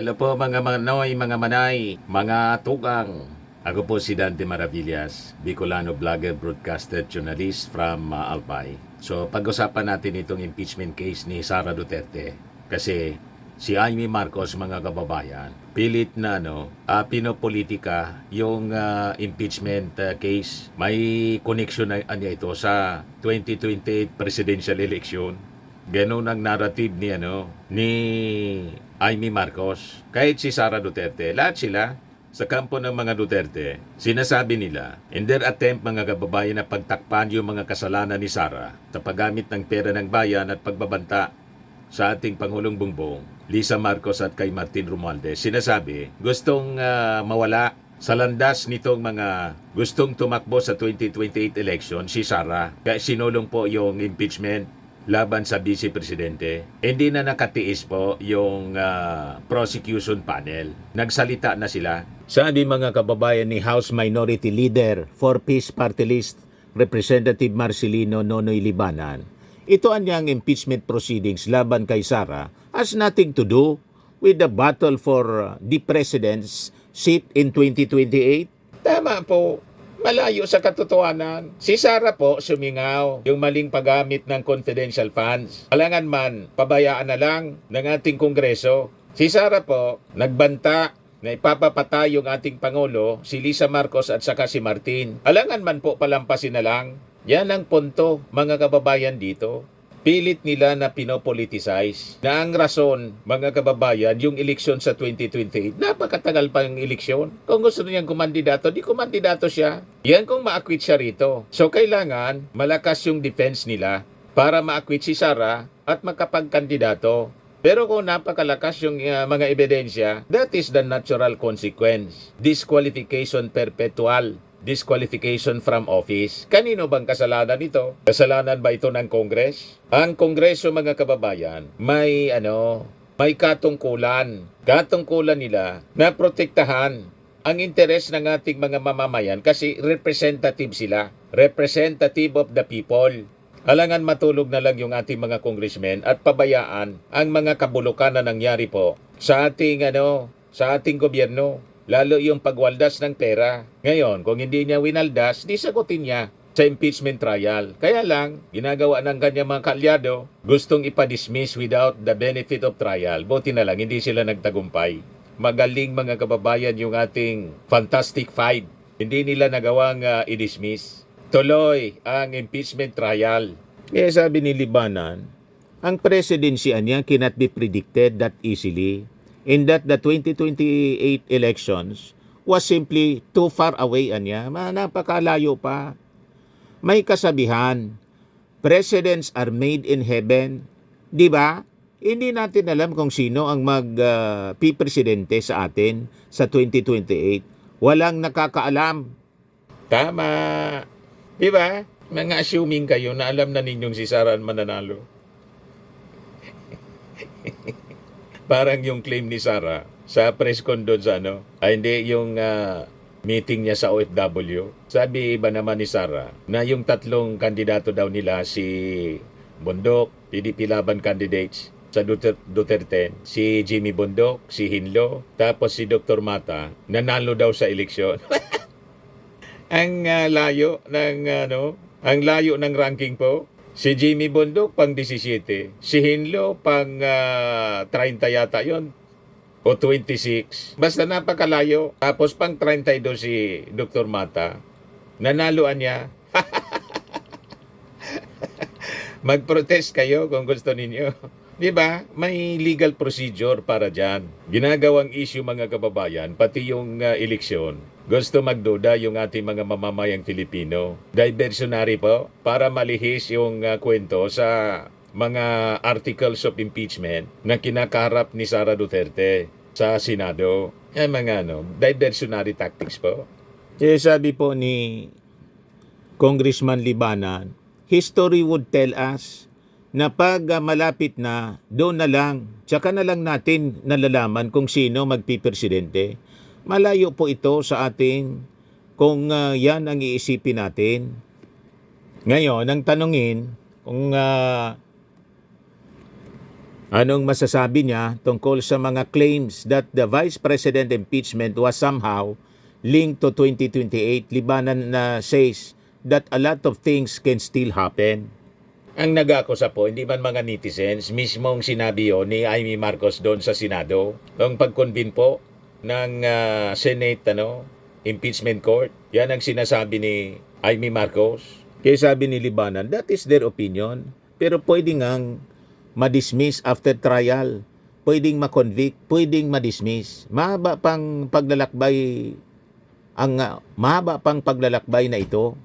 Hello po mga manoy, mga manay, mga tukang. Ako po si Dante Maravillas, Bicolano vlogger, broadcaster, journalist from Albay. So pag-usapan natin itong impeachment case ni Sara Duterte. Kasi si Amy Marcos, mga kababayan, pilit na pinopolitika yung impeachment case. May connection na niya ito sa 2028 presidential election. Ganun ang narrative ni Amy Marcos. Kahit si Sara Duterte, lahat sila sa kampo ng mga Duterte, sinasabi nila, in their attempt mga kababayan na pagtakpan yung mga kasalanan ni Sara sa paggamit ng pera ng bayan at pagbabanta sa ating Pangulong Bongbong, Lisa Marcos at kay Martin Romualdez, sinasabi, gustong mawala sa landas nitong mga gustong tumakbo sa 2028 election si Sara. Kaya sinulong po yung impeachment laban sa Vice Presidente. Hindi na nakatiis po yung prosecution panel. Nagsalita na sila. Sabi mga kababayan ni House Minority Leader for Peace Party List Representative Marcelino Nonoy Libanan, ito anyang impeachment proceedings laban kay Sara has nothing to do with the battle for the president's seat in 2028. Tama po. Malayo sa katotohanan. Si Sara po sumingaw yung maling paggamit ng confidential funds. Alangan man, pabayaan na lang ng ating Kongreso. Si Sara po nagbanta na ipapapatay yung ating Pangulo, si Lisa Marcos at saka si Martin. Alangan man po palampasin na lang. Yan ang punto, mga kababayan dito. Pilit nila na pinopoliticize na ang rason, mga kababayan, yung eleksyon sa 2028. Napakatagal pa ang eleksyon. Kung gusto niyang kumandidato, di kumandidato siya. Yan kung ma-acquit siya rito. So kailangan malakas yung defense nila para ma-acquit si Sara at makapagkandidato. Pero kung napakalakas yung mga ebidensya, that is the natural consequence. Disqualification perpetual. Disqualification from office. Kanino bang kasalanan ito? Kasalanan ba ito ng Congress? Ang Kongreso, mga kababayan, may katungkulan. Katungkulan nila na protektahan ang interes ng ating mga mamamayan kasi representative sila. Representative of the people. Alangan matulog na lang yung ating mga congressmen at pabayaan ang mga kabulukan na nangyari po sa ating gobyerno. Lalo yung pagwaldas ng pera. Ngayon, kung hindi niya winaldas, di sagutin niya sa impeachment trial. Kaya lang, ginagawa ng kanyang mga kaalyado, gustong ipadismiss without the benefit of trial. Buti na lang, hindi sila nagtagumpay. Magaling mga kababayan yung ating Fantastic Five. Hindi nila nagawang i-dismiss. Tuloy ang impeachment trial. Kaya sabi ni Libanan, ang presidency niya cannot be predicted that easily. In that the 2028 elections was simply too far away niya. Napakalayo pa. May kasabihan, presidents are made in heaven. Di ba? Hindi natin alam kung sino ang pipresidente sa atin sa 2028. Walang nakakaalam. Tama. Di ba? Mga assuming kayo na alam na ninyong si Sara ang mananalo. Parang yung claim ni Sara sa press con doon sa hindi yung meeting niya sa OFW. Sabi iba naman ni Sara na yung tatlong kandidato daw nila, si Bundok, PDP Laban candidates sa Duterte, si Jimmy Bundok, si Hinlo, tapos si Dr. Mata, nanalo daw sa eleksyon. Ang layo ng ranking po. Si Jimmy Bundok pang 17, si Hinlo pang 30 yata yon o 26. Basta napakalayo. Tapos pang 32 si Dr. Mata. Nanaluan niya. Mag-protest kayo kung gusto ninyo. Di ba? May legal procedure para dyan. Ginagawang issue mga kababayan, pati yung eleksyon. Gusto magduda yung ating mga mamamayang Filipino. Diversionary po para malihis yung kwento sa mga articles of impeachment na kinakaharap ni Sara Duterte sa Senado. Yan mga diversionary tactics po. Sabi po ni Congressman Libanan, history would tell us na pag malapit na, doon na lang, tsaka na lang natin nalalaman kung sino magpipresidente. Malayo po ito sa ating kung yan ang iisipin natin. Ngayon, ang tanungin, kung Anong masasabi niya tungkol sa mga claims that the Vice President impeachment was somehow linked to 2028? Libanan na says that a lot of things can still happen. Ang nag-akusa po, hindi man mga netizens, mismong sinabi yun ni Amy Marcos doon sa Senado. Ang pag-convene po ng Senate impeachment court, yan ang sinasabi ni Amy Marcos. Kaya sabi ni Libanan, that is their opinion. Pero pwede ngang ma-dismiss after trial. Pwedeng ma-convict, pwedeng ma-dismiss. Mahaba pang paglalakbay na ito.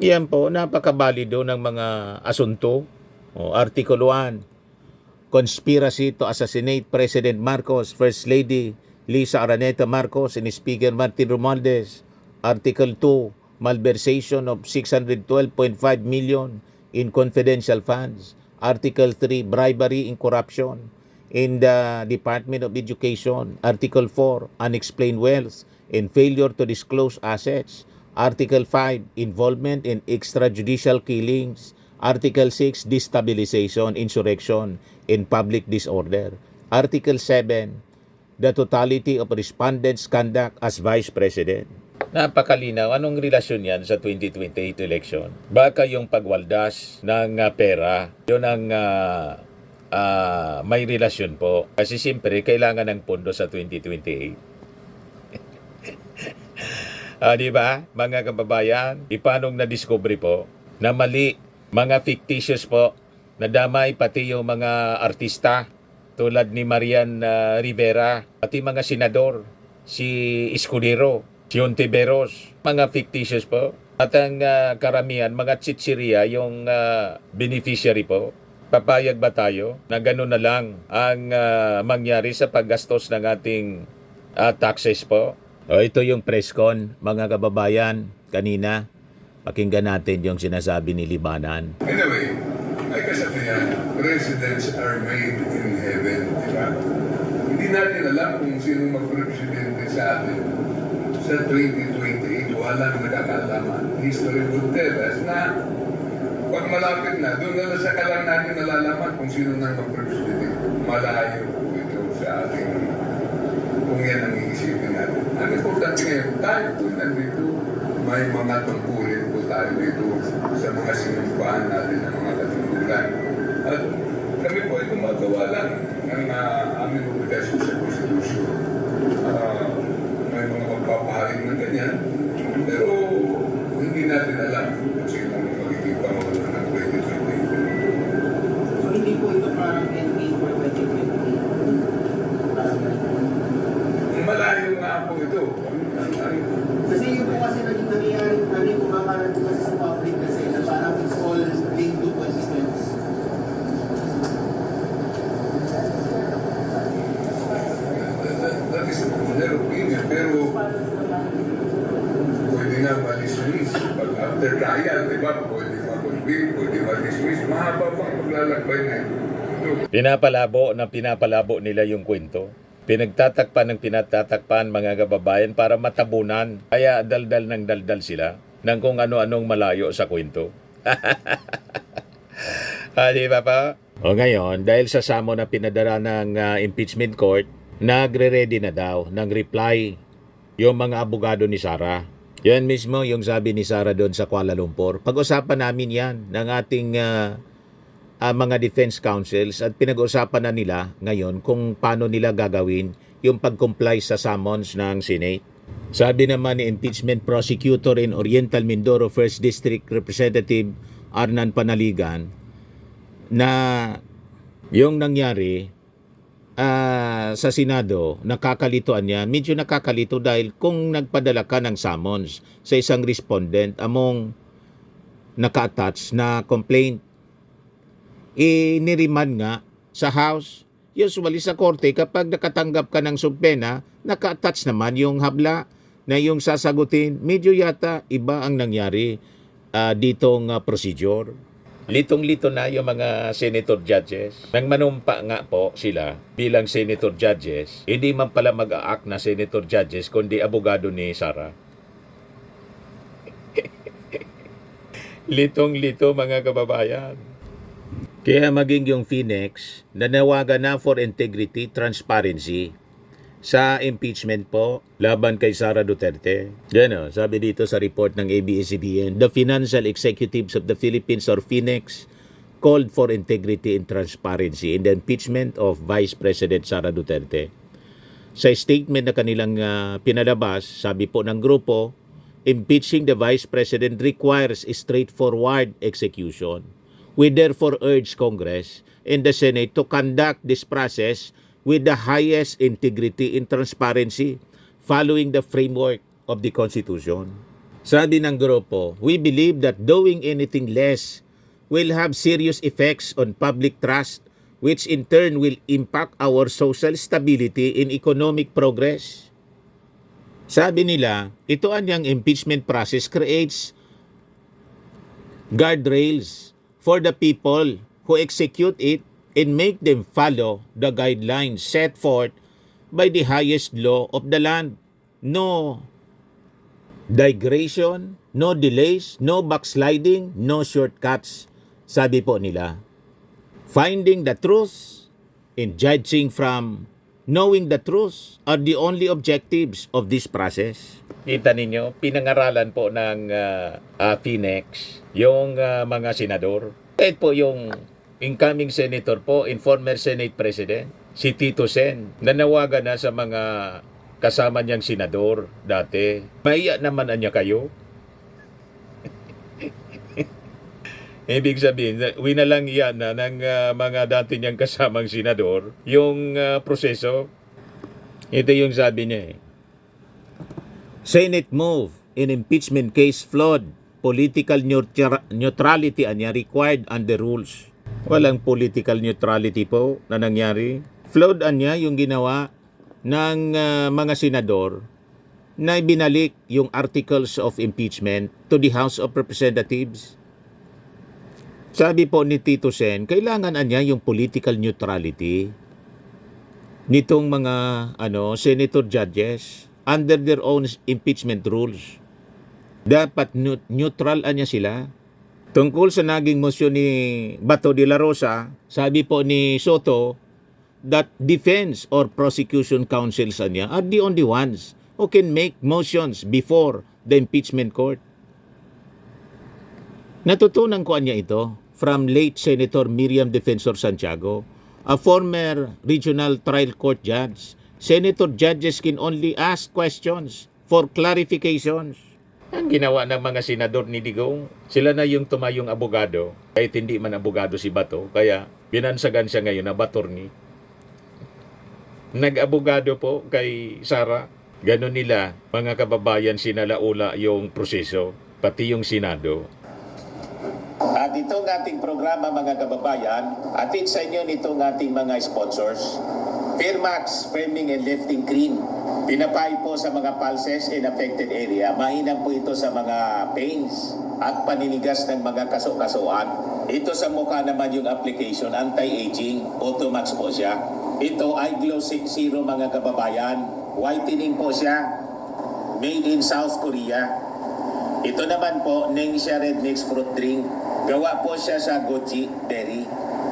Yan po, napakabalido ng mga asunto. Article 1, conspiracy to assassinate President Marcos, First Lady Lisa Araneta Marcos, and Speaker Martin Romualdez. Article 2, malversation of 612.5 million in confidential funds. Article 3, bribery and corruption in the Department of Education. Article 4, unexplained wealth and failure to disclose assets. Article 5, involvement in extrajudicial killings. Article 6, destabilization, insurrection, and public disorder. Article 7, the totality of respondents' conduct as Vice President. Napakalinaw. Anong relasyon yan sa 2028 election? Baka yung pagwaldas ng pera, yun ang may relasyon po. Kasi siyempre, kailangan ng pondo sa 2028. Di ba, mga kababayan, ipanong na-discovery po na mali, mga fictitious po, nadamay pati yung mga artista tulad ni Marian Rivera, pati mga senador, si Escudero, si Ontiveros, mga fictitious po. At ang karamihan, mga chichiria, yung beneficiary po. Papayag ba tayo na gano'n na lang ang mangyari sa paggastos ng ating taxes po? Ito yung press con, mga kababayan, kanina. Pakinggan natin yung sinasabi ni Libanan. Anyway, ay kasabi niya, presidents are made in heaven, di ba? Hindi natin alam kung sino mag-presidente sa atin sa 2028. Walang nakakaalaman. History would tell us na pag malapit na, doon na sa kalang natin nalalaman kung sino nang mag-presidente. Malayo po ito sa ating kung yan ang iisipin natin. Ang importante ngayon, tayo po nandito, may mga tungkulin po tayo dito sa mga sinumpaan natin ng mga katungkulan. At kami po ay gumagawa lang ng aming obligasyon sa Constitution. May mga magpapahaling ng ganyan, pero hindi natin alam kung sino ang magiging pangulo ng 2020. So hindi po ito parang endgame for 2020? Malayo nga po ito. Kasi yun po kasi naging nangyayari, naging kumakalat po kasi sa public kasi na parang it's all linked to 2020. That is their opinion, pero pwede nga ma-dismiss. Pag after trial, di ba, pwede ma-convict, pwede ma-dismiss. Mahaba pang maglalakbay na ito. Pinapalabo nila yung kwento. Pinagtatakpan ng pinatatakpan mga kababayan para matabunan. Kaya daldal ng daldal sila ng kung ano-anong malayo sa kwento. Di ba pa? O ngayon, dahil sa samo na pinadala ng impeachment court, nagre-ready na daw ng reply yung mga abogado ni Sara. Yan mismo yung sabi ni Sara doon sa Kuala Lumpur. Pag-usapan namin yan ng ating mga defense counsels at pinag-usapan na nila ngayon kung paano nila gagawin yung pag-comply sa summons ng Senate. Sabi naman ni impeachment prosecutor in Oriental Mindoro 1st District Representative Arnan Panaligan na yung nangyari sa Senado, nakakalituan niya. Medyo nakakalito dahil kung nagpadala ka ng summons sa isang respondent among naka-attach na complaint, iniriman nga sa House. Usually sa korte, kapag nakatanggap ka ng subpena, naka-attach naman yung habla na yung sasagutin. Medyo yata iba ang nangyari ditong procedure. Litong-lito na yung mga senator judges. Nang manumpa nga po sila bilang senator judges, hindi man pala mag-a-act na senator judges kundi abogado ni Sara. Litong-lito mga kababayan. Kaya maging yung Phoenix, nanawagan na for integrity, transparency sa impeachment po laban kay Sara Duterte. Yan o, sabi dito sa report ng ABS-CBN, the financial executives of the Philippines or Phoenix called for integrity and transparency in the impeachment of Vice President Sara Duterte. Sa statement na kanilang pinalabas, sabi po ng grupo, impeaching the Vice President requires a straightforward execution. We therefore urge Congress and the Senate to conduct this process with the highest integrity and transparency following the framework of the Constitution. Sabi ng grupo, we believe that doing anything less will have serious effects on public trust, which in turn will impact our social stability and economic progress. Sabi nila, ito anyang impeachment process creates guardrails for the people who execute it and make them follow the guidelines set forth by the highest law of the land. No digression, no delays, no backsliding, no shortcuts, sabi po nila. Finding the truth and judging from knowing the truth are the only objectives of this process. Kita ninyo, pinangaralan po ng Phoenix yung mga senador. Kahit po yung incoming senator po, and former Senate President, si Tito Sen, nanawagan na sa mga kasama niyang senador dati. Maiya naman niya kayo. Ibig sabihin, winalang iyan na ng mga dati niyang kasamang senador yung proseso. Ito yung sabi niya eh. Senate move in impeachment case flawed. Political neutrality anya required under rules. Walang political neutrality po na nangyari. Flawed anya yung ginawa ng mga senador na ibinalik yung articles of impeachment to the House of Representatives. Sabi po ni Tito Sen, kailangan anya yung political neutrality nitong mga senator judges under their own impeachment rules. Dapat neutral anya sila. Tungkol sa naging motion ni Bato de la Rosa, sabi po ni Soto that defense or prosecution counsels niya are the only ones who can make motions before the impeachment court. Natutunan ko niya ito from late Senator Miriam Defensor Santiago, a former regional trial court judge. Senator judges can only ask questions for clarifications. Ang ginawa ng mga senador ni Digong, sila na yung tumayong abogado, kahit hindi man abogado si Bato, kaya binansagan siya ngayon na batorni. Nag-abogado po kay Sara, ganon nila, mga kababayan, sinalaula yung proseso, pati yung Senado. At itong ating programa mga kababayan, atid sa inyo nitong ating mga sponsors, Fairmax, Firming and Lifting Cream. Pinapay po sa mga pulses in affected area. Mainam po ito sa mga pains at paninigas ng mga kaso-kasuan. Ito sa mukha naman yung application, anti-aging, Automax po siya. Ito ay Glow 60 mga kababayan. Whitening po siya. Made in South Korea. Ito naman po, Ningxia Red Mix Fruit Drink. Gawa po siya sa goji berry.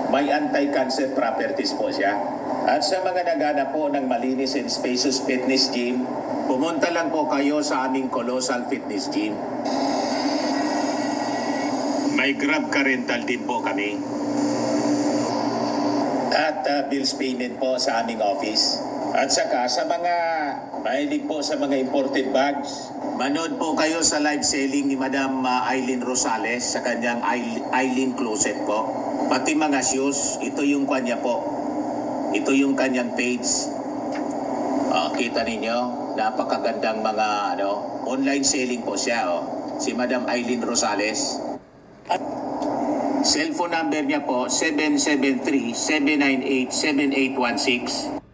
May anti-cancer properties po siya. At sa mga naghanap po ng malinis and spacious fitness gym, pumunta lang po kayo sa aming Colossal Fitness Gym. May Grab ka rental din po kami. At bills payment po sa aming office. At saka sa mga mahilig po sa mga imported bags, manood po kayo sa live selling ni Madam Aileen Rosales sa kanyang Aileen Closet po. Pati mga shoes, ito yung kanya po. Ito yung kanyang page. Kita ninyo, napakagandang mga online selling po siya. Si Madam Aileen Rosales. At cellphone number niya po, 773-798-7816.